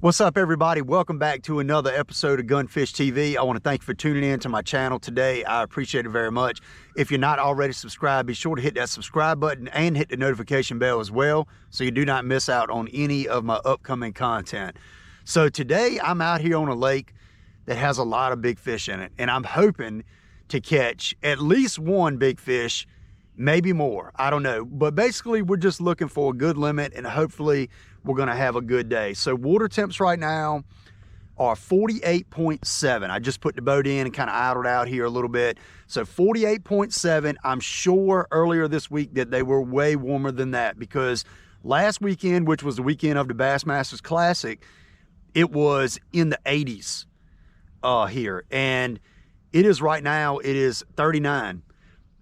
What's up, everybody? Welcome back to another episode of Gunfish TV. I want to thank you for tuning in to my channel today. I appreciate it very much. If you're not already subscribed, be sure to hit that subscribe button and hit the notification bell as well, so you do not miss out on any of my upcoming content. So today I'm out here on a lake that has a lot of big fish in it, and I'm hoping to catch at least one big fish, maybe more. I don't know, but basically we're just looking for a good limit, and hopefully we're gonna have a good day. So water temps right now are 48.7. I just put the boat in and kind of idled out here a little bit. So 48.7, I'm sure earlier this week that they were way warmer than that, because last weekend, which was the weekend of the Bassmasters Classic, it was in the 80s here. And it is right now, it is 39.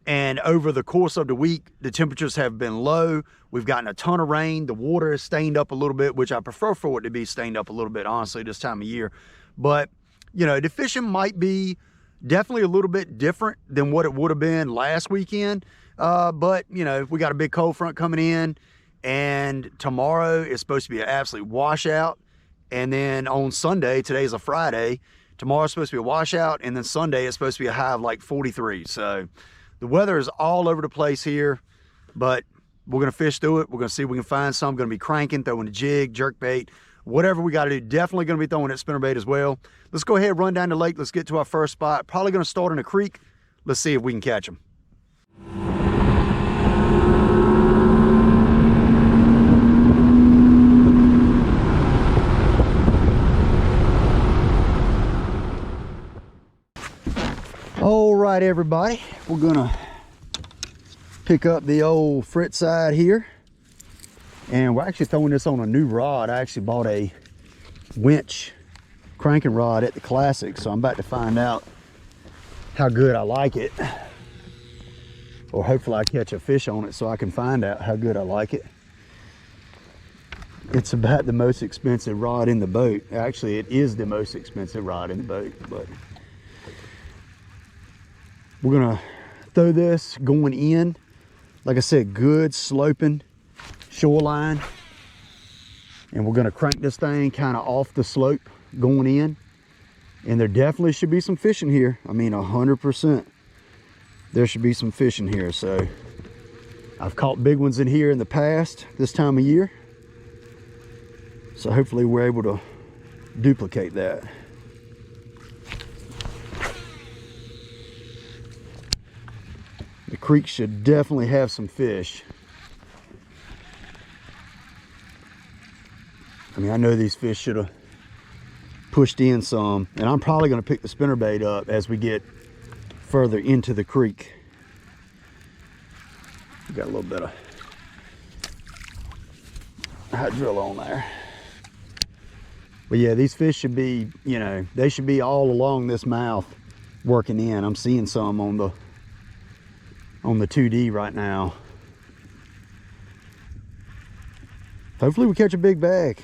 And over the course of the week, the temperatures have been low. We've gotten a ton of rain. The water is stained up a little bit, which I prefer for it to be stained up a little bit, honestly, this time of year. But, you know, the fishing might be definitely a little bit different than what it would have been last weekend. But, you know, we got a big cold front coming in, and tomorrow is supposed to be an absolute washout. And then on Sunday, today's a Friday, tomorrow's supposed to be a washout, and then Sunday is supposed to be a high of like 43. So the weather is all over the place here, but we're going to fish through it. We're going to see if we can find some. Going to be cranking, throwing a jig, jerk bait, whatever we got to do. Definitely going to be throwing that spinnerbait as well. Let's go ahead, run down the lake. Let's get to our first spot. Probably going to start in a creek. Let's see if we can catch them. All right, everybody, we're gonna pick up the old frit side here, and we're actually throwing this on a new rod. I actually bought a winch cranking rod at the Classic, so I'm about to find out how good I like it, or hopefully I catch a fish on it so I can find out how good I like it. It's about the most expensive rod in the boat. Actually, it is the most expensive rod in the boat, but we're gonna throw this going in, like I said, good sloping shoreline, and we're gonna crank this thing kind of off the slope going in, and there definitely should be some fish in here. I mean, 100% there should be some fish in here. So I've caught big ones in here in the past this time of year, so hopefully we're able to duplicate that. The creek should definitely have some fish. I mean, I know these fish should have pushed in some, and I'm probably going to pick the spinnerbait up as we get further into the creek. We got a little bit of hydrilla on there. But yeah, these fish should be, you know, they should be all along this mouth working in. I'm seeing some on the 2D right now. Hopefully we catch a big bag.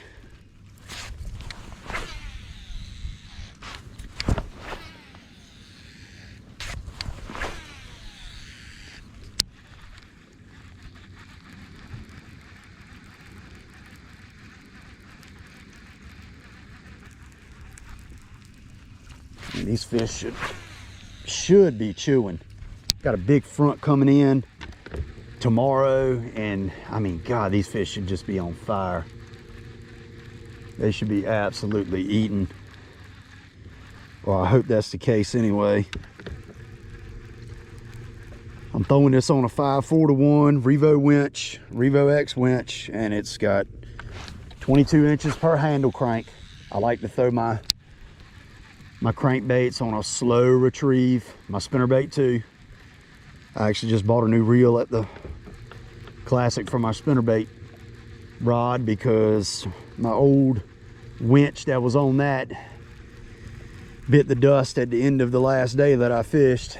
And these fish should be chewing. Got a big front coming in tomorrow, and I mean, God, these fish should just be on fire. They should be absolutely eating. Well, I hope that's the case anyway. I'm throwing this on a 5-4-1 Revo winch, Revo X winch, and it's got 22 inches per handle crank. I like to throw my crankbaits on a slow retrieve, my spinnerbait too. I actually just bought a new reel at the Classic for my spinnerbait rod, because my old winch that was on that bit the dust at the end of the last day that I fished.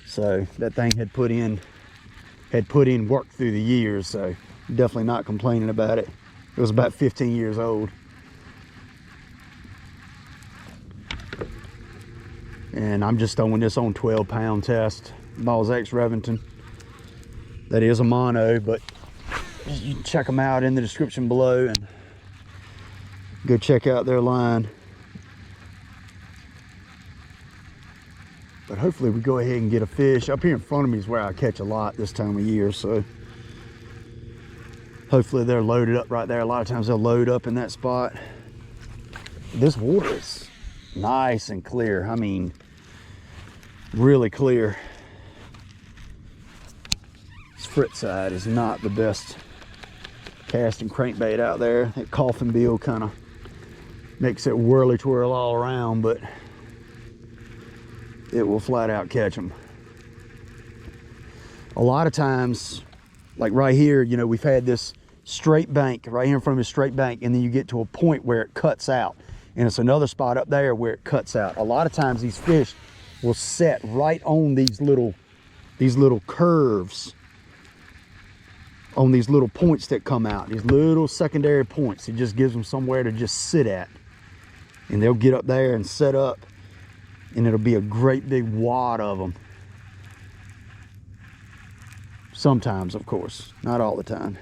So that thing had put in work through the years, so definitely not complaining about it. It was about 15 years old. And I'm just throwing this on 12-pound test, Balls X Revington. That is a mono, but you can check them out in the description below, and Go check out their line. But hopefully we go ahead and get a fish. Up here in front of me is where I catch a lot this time of year, so hopefully they're loaded up right there. A lot of times they'll load up in that spot. This water is nice and clear. I mean, really clear. This frit side is not the best casting crankbait out there. That coffin bill kind of makes it whirly twirl all around, but it will flat out catch them. A lot of times, like right here, you know, we've had this straight bank right here in front of a straight bank, and then you get to a point where it cuts out, and it's another spot up there where it cuts out. A lot of times these fish will set right on these little curves, on these little points that come out, these little secondary points. It just gives them somewhere to just sit at, and they'll get up there and set up, and it'll be a great big wad of them. Sometimes, of course, not all the time.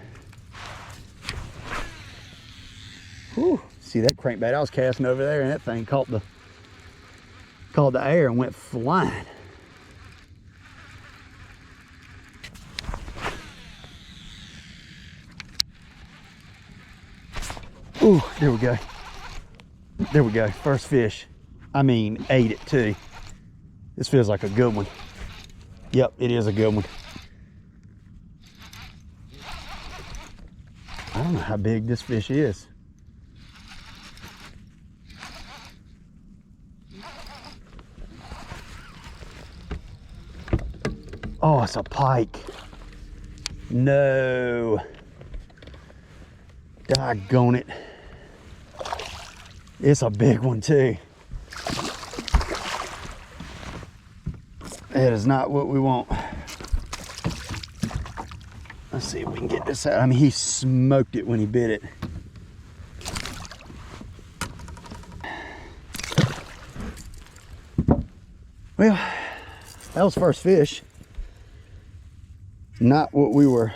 Whew. See that crankbait I was casting over there, and that thing caught the air and went flying. Ooh, there we go. There we go, first fish. I mean, ate it too. This feels like a good one. Yep, it is a good one. I don't know how big this fish is. Oh, it's a pike. No. Doggone it. It's a big one too. That is not what we want. Let's see if we can get this out. I mean, he smoked it when he bit it. Well, that was first fish. Not what we were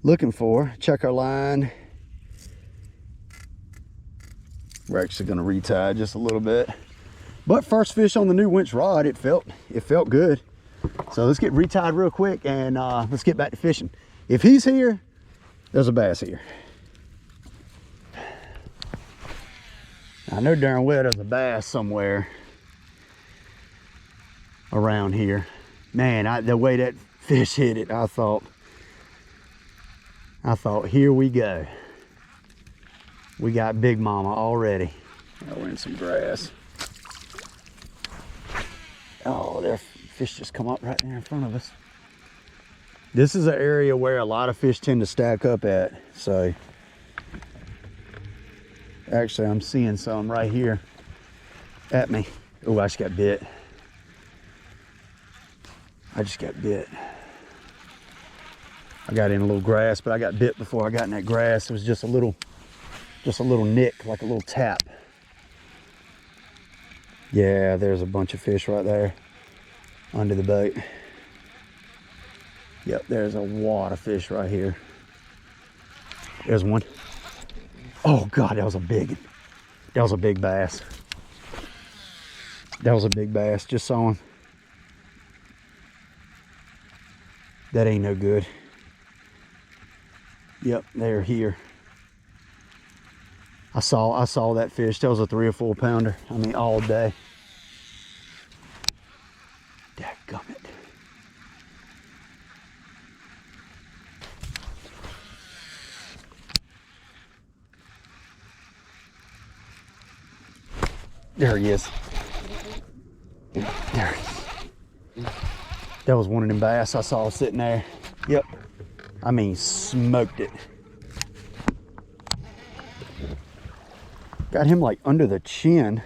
looking for. Check our line. We're actually going to retie just a little bit. But first fish on the new winch rod, it felt good. So let's get retied real quick, and let's get back to fishing. If he's here, there's a bass here. I know darn well there's a bass somewhere around here. Man, the way that fish hit it, I thought, here we go. We got Big Mama already. Now we're in some grass. Oh, there, fish just come up right there in front of us. This is an area where a lot of fish tend to stack up at. So, actually, I'm seeing some right here at me. Oh, I just got bit. I just got bit. I got in a little grass, but I got bit before I got in that grass. It was just a little nick, like a little tap. Yeah, there's a bunch of fish right there under the boat. Yep, there's a wad of fish right here. There's one. Oh God, that was a big one. That was a big bass. That was a big bass, just saw him. That ain't no good. Yep, they're here. I saw that fish. That was a 3 or 4 pounder. I mean, all day. Dadgummit. There he is. There he is. That was one of them bass I saw sitting there. Yep. I mean, smoked it. Got him like under the chin.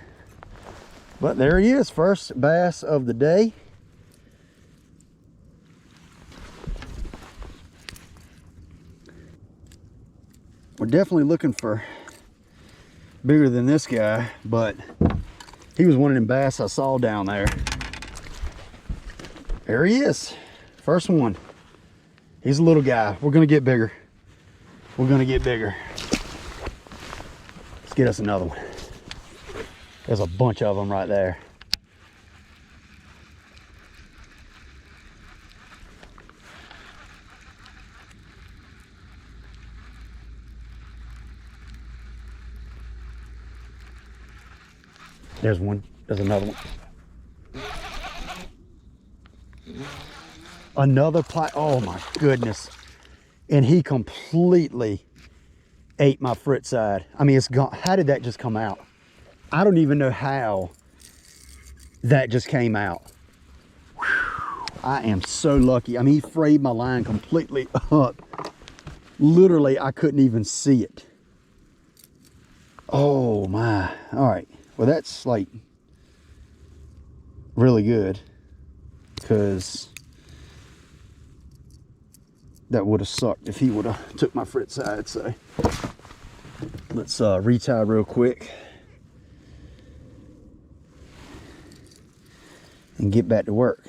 But there he is, first bass of the day. We're definitely looking for bigger than this guy, but he was one of them bass I saw down there. There he is, first one. He's a little guy. We're gonna get bigger. We're gonna get bigger. get us another one. There's a bunch of them right there. There's one. There's another one. Another pike. Oh my goodness. And he completely ate my foot side. I mean, it's gone. How did that just come out? I don't even know how that just came out. Whew. I am so lucky. I mean, he frayed my line completely up. Literally, I couldn't even see it. Oh my. All right. Well, that's like really good, because that would have sucked if he would have took my frit side. So let's retie real quick and get back to work.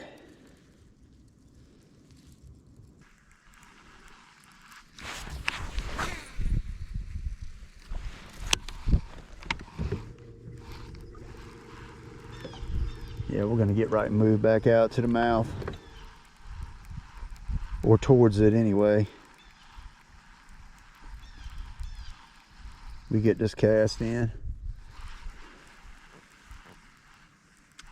Yeah, we're gonna get right and move back out to the mouth, or towards it anyway. We get this cast in.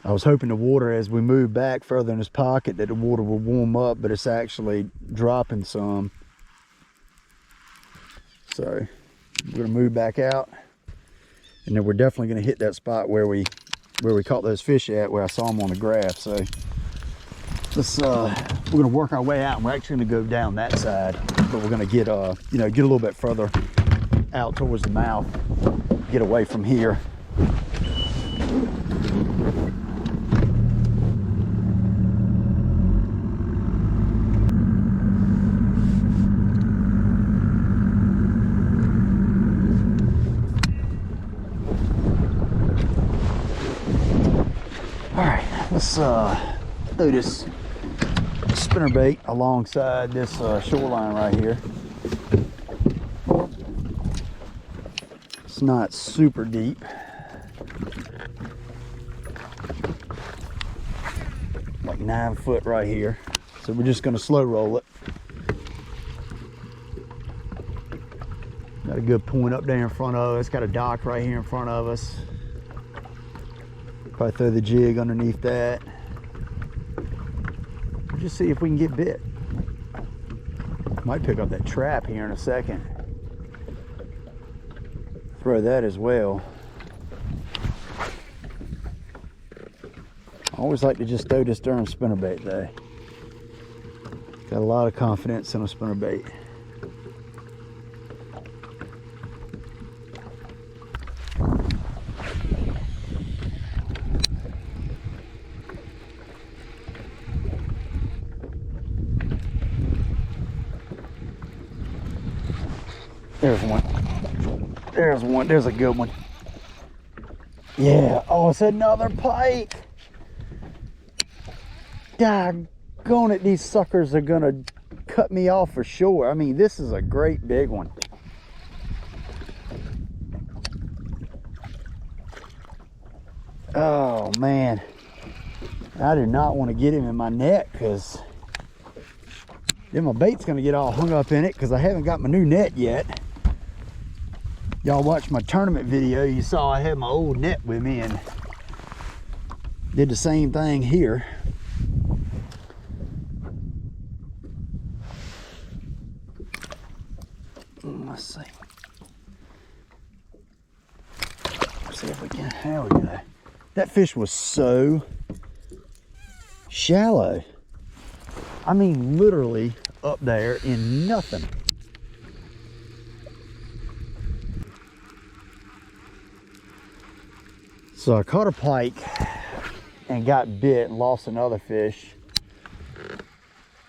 I was hoping the water, as we move back further in this pocket, that the water will warm up, but it's actually dropping some. So we're gonna move back out, and then we're definitely gonna hit that spot where we caught those fish at, where I saw them on the graph. So let's we're gonna work our way out, and we're actually gonna go down that side, but we're gonna get you know, get a little bit further out towards the mouth, get away from here. Let's throw this spinnerbait alongside this shoreline right here. It's not super deep. Like 9 foot right here. So we're just gonna slow roll it. Got a good point up there in front of us. Got a dock right here in front of us. Probably throw the jig underneath that. Just see if we can get bit. Might pick up that trap here in a second. Throw that as well. I always like to just throw this darn spinnerbait though. Got a lot of confidence in a spinnerbait. There's one. There's one. There's a good one. Yeah. Oh, it's another pike. Doggone it, these suckers are gonna cut me off for sure. I mean, this is a great big one. Oh man, I do not want to get him in my net, because then my bait's gonna get all hung up in it, because I haven't got my new net yet. Y'all watched my tournament video, you saw I had my old net with me and did the same thing here. Let's see. Let's see if we can, there we go. That fish was so shallow. I mean, literally up there in nothing. So I caught a pike and got bit and lost another fish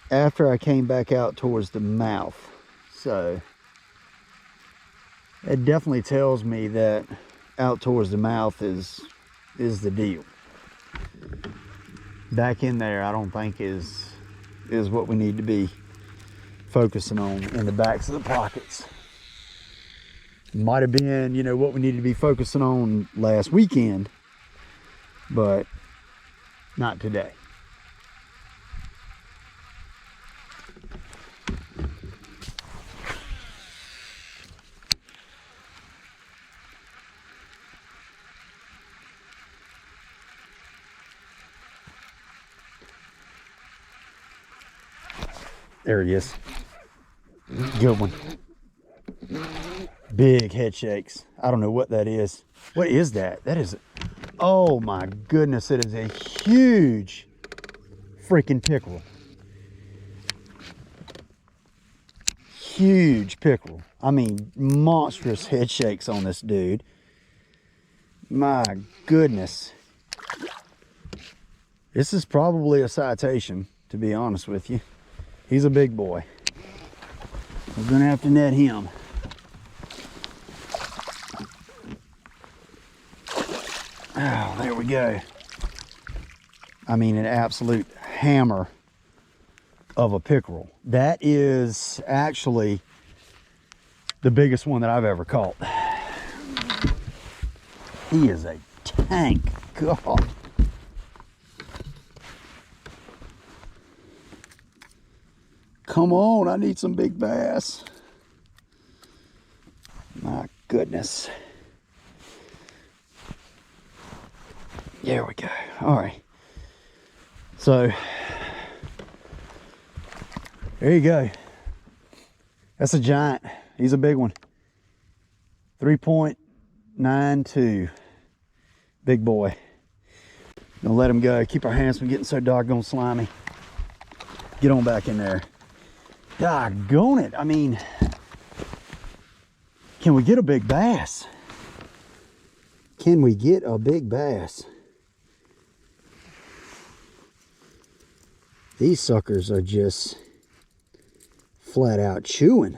after I came back out towards the mouth. So it definitely tells me that out towards the mouth is the deal. Back in there, I don't think is what we need to be focusing on in the backs of the pockets. Might have been, you know, what we needed to be focusing on last weekend, but not today. There he is. Good one. Big head shakes. I don't know what that is. What is that? That is, oh my goodness, it is a huge freaking pickerel. Huge pickerel. I mean, monstrous head shakes on this dude. My goodness. This is probably a citation, to be honest with you. He's a big boy. We're gonna have to net him. Oh, there we go. I mean, an absolute hammer of a pickerel. That is actually the biggest one that I've ever caught. He is a tank. God. Come on, I need some big bass. My goodness. There we go. All right. So, there you go. That's a giant. He's a big one. 3.92. Big boy. Gonna let him go. Keep our hands from getting so doggone slimy. Get on back in there. Doggone it. I mean, can we get a big bass? Can we get a big bass? These suckers are just flat out chewing.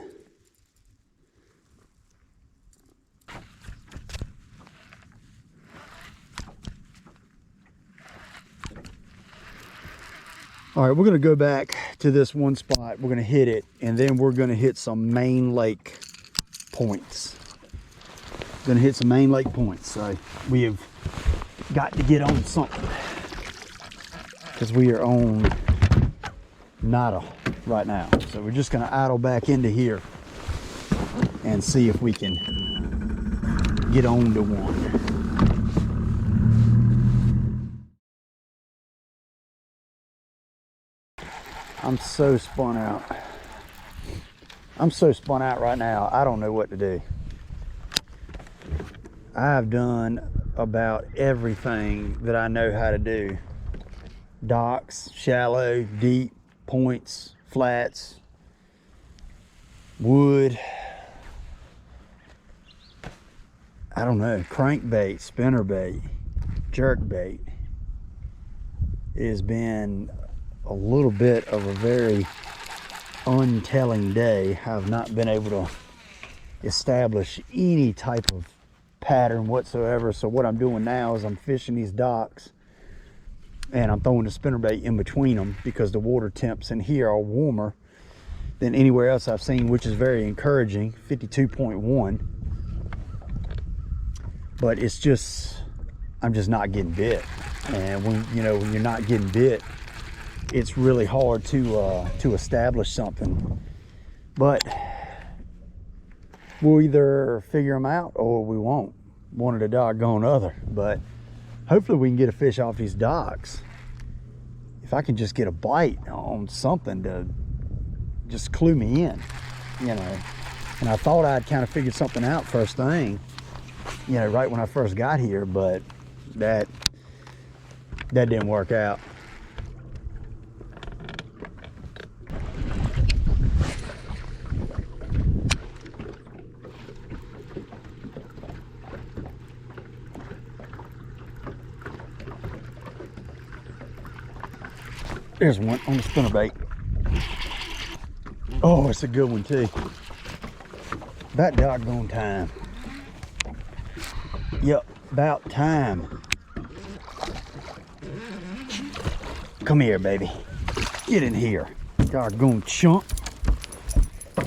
All right, we're gonna go back to this one spot. We're gonna hit it, and then we're gonna hit some main lake points. Gonna hit some main lake points. So we have got to get on something, because we are on nada right now. So we're just gonna idle back into here and see if we can get on to one. I'm so spun out. I'm so spun out right now. I don't know what to do. I've done about everything that I know how to do. Docks, shallow, deep, points, flats, wood. I don't know, crankbait, spinnerbait, jerkbait. It has been a little bit of a very untelling day. I've not been able to establish any type of pattern whatsoever. So what I'm doing now is I'm fishing these docks, and I'm throwing the spinnerbait in between them, because the water temps in here are warmer than anywhere else I've seen, which is very encouraging. 52.1. But it's just, I'm just not getting bit. And when you're not getting bit, it's really hard to establish something. But we'll either figure them out or we won't. One or the doggone other. But hopefully we can get a fish off these docks. If I can just get a bite on something to just clue me in, And I thought I'd kind of figured something out first thing, right when I first got here, but that didn't work out. There's one on the spinnerbait. Oh, it's a good one too. About doggone time. Yep, about time. Come here, baby. Get in here. Doggone chunk.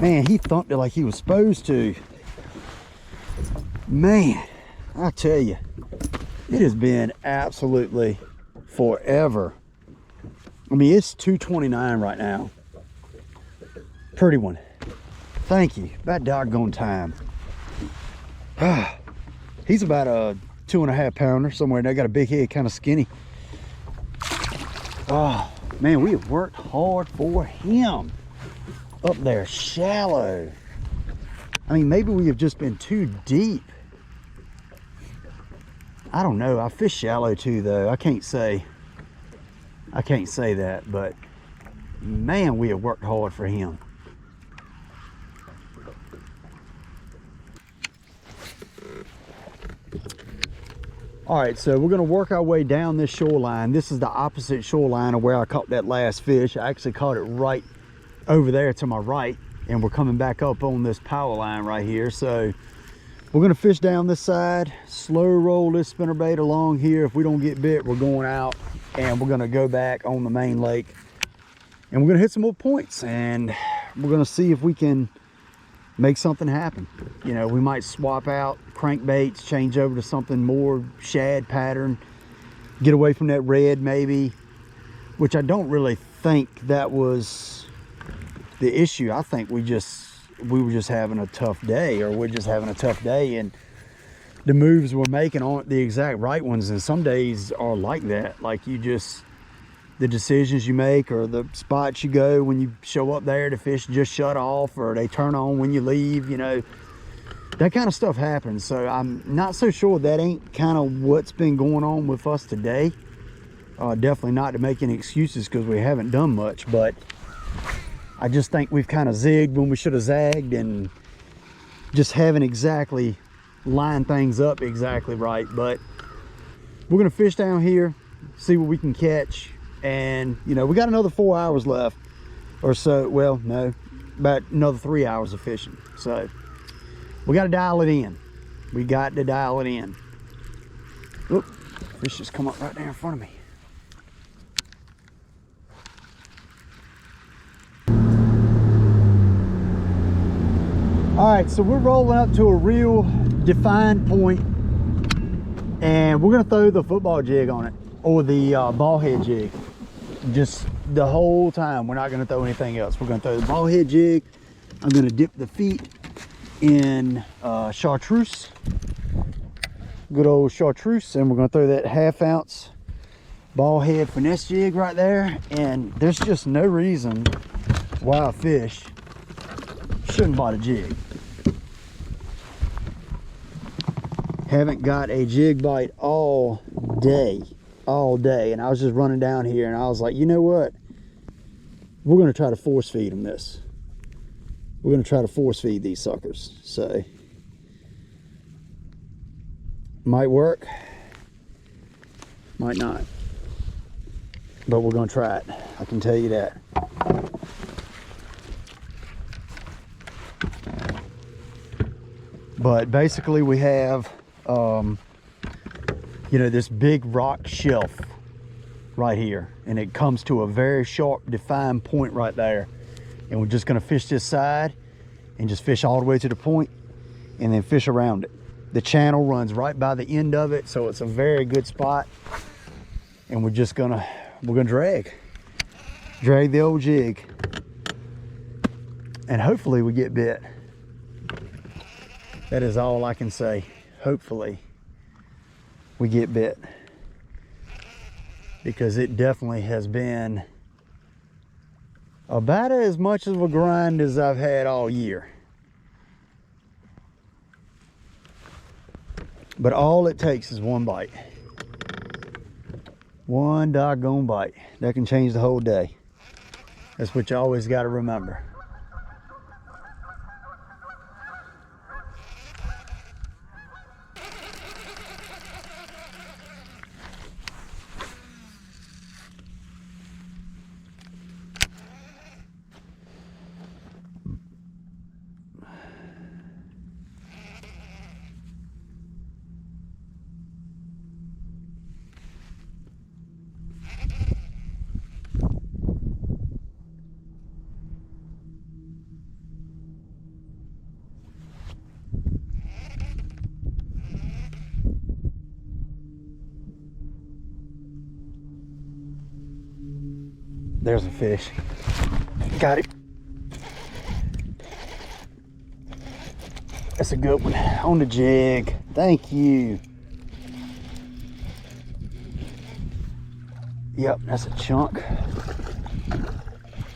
Man, he thumped it like he was supposed to. Man, I tell you, it has been absolutely forever. I mean, it's 2:29 right now. Pretty one. Thank you. About doggone time. He's about a 2.5 pounder somewhere in there. Got a big head, kind of skinny. Oh man, we have worked hard for him up there, shallow. I mean, maybe we have just been too deep. I don't know. I fish shallow too, though. I can't say that, but man, we have worked hard for him. All right, so we're gonna work our way down this shoreline. This is the opposite shoreline of where I caught that last fish. I actually caught it right over there to my right, and we're coming back up on this power line right here. So we're gonna fish down this side, slow roll this spinnerbait along here. If we don't get bit, we're going out, and we're gonna go back on the main lake, and we're gonna hit some more points, and we're gonna see if we can make something happen. You know, we might swap out crankbaits, change over to something more shad pattern, get away from that red maybe, which I don't really think that was the issue. I think we were just having a tough day, or we're just having a tough day, and the moves we're making aren't the exact right ones. And some days are like that. Like, you just, the decisions you make, or the spots you go when you show up there, the fish just shut off, or they turn on when you leave, you know, that kind of stuff happens. So I'm not so sure that ain't kind of what's been going on with us today. Definitely not to make any excuses, because we haven't done much, but I just think we've kind of zigged when we should have zagged, and just haven't exactly lined things up exactly right. But we're gonna fish down here, see what we can catch. And you know, we got another 4 hours left or so. Well, no, about another 3 hours of fishing. So we got to dial it in. We got to dial it in. Oop, fish just come up right there in front of me. All right, so we're rolling up to a real defined point, and we're gonna throw the football jig on it, or the ball head jig. Just the whole time, we're not gonna throw anything else. We're gonna throw the ball head jig. I'm gonna dip the feet in chartreuse, good old chartreuse, and we're gonna throw that 1/2 ounce ball head finesse jig right there. And there's just no reason why a fish shouldn't bite a jig. Haven't got a jig bite all day, and I was just running down here, and I was like, you know what, we're going to try to force feed them this. We're going to try to force feed these suckers. So might work, might not, but we're going to try it, I can tell you that. But basically we have you know, this big rock shelf right here, and it comes to a very sharp defined point right there, and we're just going to fish this side and just fish all the way to the point, and then fish around it. The channel runs right by the end of it, so it's a very good spot, and we're gonna drag the old jig, and hopefully we get bit. That is all I can say. Hopefully we get bit, because it definitely has been about as much of a grind as I've had all year. But all it takes is one bite. One doggone bite. That can change the whole day. That's what you always got to remember. there's a fish. Got it. That's a good one. On the jig. Thank you. Yep, that's a chunk.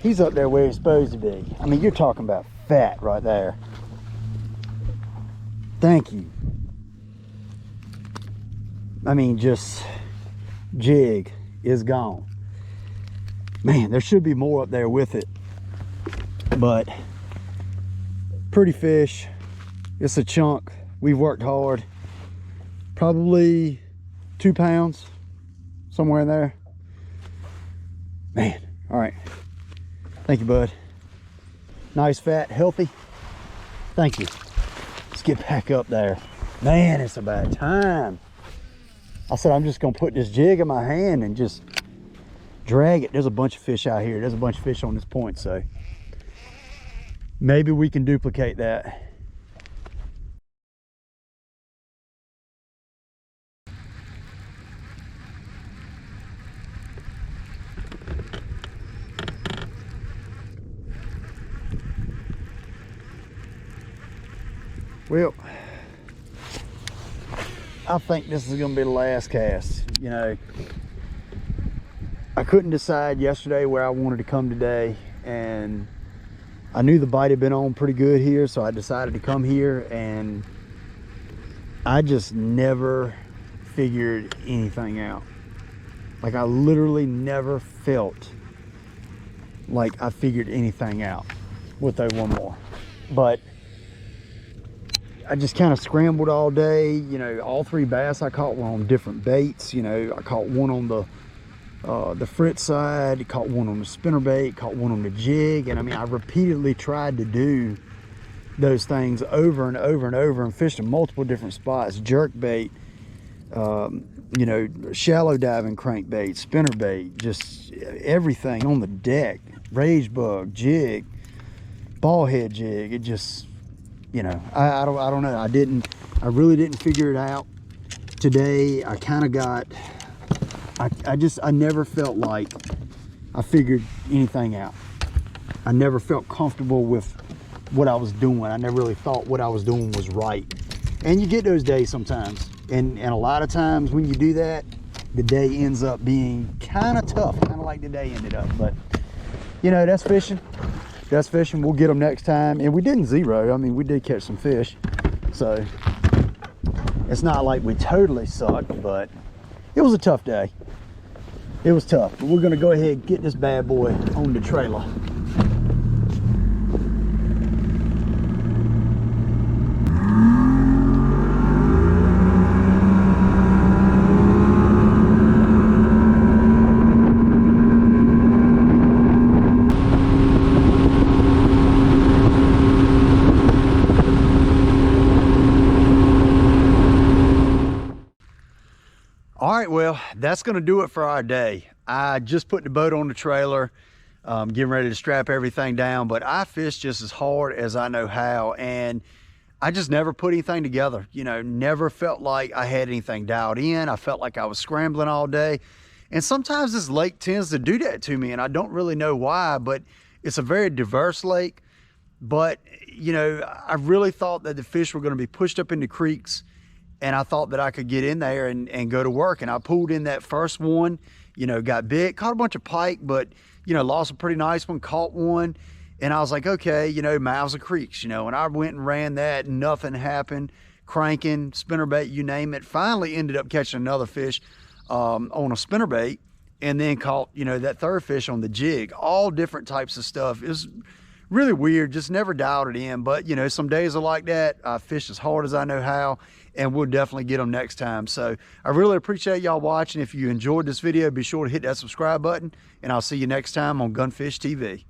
He's up there where he's supposed to be. I mean, you're talking about fat right there. Thank you. I mean, just jig is gone. Man, there should be more up there with it. But pretty fish. It's a chunk. We've worked hard. Probably 2 pounds, somewhere in there. Man, all right. Thank you, bud. Nice, fat, healthy. Thank you. Let's get back up there. Man, it's about time. I said I'm just gonna put this jig in my hand and just drag it. There's a bunch of fish out here. There's a bunch of fish on this point, so maybe we can duplicate that. Well, I think this is gonna be the last cast. You know, I couldn't decide yesterday where I wanted to come today, and I knew the bite had been on pretty good here, so I decided to come here, and I just never figured anything out. Like, I literally never felt like I figured anything out. We'll throw one more. But I just kind of scrambled all day. You know, all 3 bass I caught were on different baits. You know, I caught one on the frit side, caught one on the spinnerbait, caught one on the jig. And I mean, I repeatedly tried to do those things over and over and over, and fished in multiple different spots. Jerk bait, you know, shallow diving crankbait, spinnerbait, just everything on the deck. Rage bug, jig, ball head jig. It just, you know, I don't know. I really didn't figure it out today. I kind of got, I never felt like I figured anything out. I never felt comfortable with what I was doing. I never really thought what I was doing was right. And you get those days sometimes. And a lot of times when you do that, the day ends up being kind of tough, kind of like the day ended up. But, you know, that's fishing. That's fishing. We'll get them next time. And we didn't zero. I mean, we did catch some fish. So it's not like we totally sucked, but it was a tough day. It was tough. But we're going to go ahead and get this bad boy on the trailer. All right, well, that's going to do it for our day. I just put the boat on the trailer, getting ready to strap everything down, but I fish just as hard as I know how, and I just never put anything together. You know, never felt like I had anything dialed in. I felt like I was scrambling all day, and sometimes this lake tends to do that to me, and I don't really know why, but it's a very diverse lake. But, you know, I really thought that the fish were going to be pushed up into creeks, and I thought that I could get in there and go to work. And I pulled in that first one, you know, got bit, caught a bunch of pike, but, you know, lost a pretty nice one, caught one. And I was like, okay, you know, mouths of creeks, you know, and I went and ran that, nothing happened, cranking, spinnerbait, you name it. Finally ended up catching another fish on a spinnerbait, and then caught, you know, that third fish on the jig. All different types of stuff. It was really weird, just never dialed it in. But, you know, some days are like that. I fish as hard as I know how, and we'll definitely get them next time. So I really appreciate y'all watching. If you enjoyed this video, be sure to hit that subscribe button, and I'll see you next time on Gunfish TV.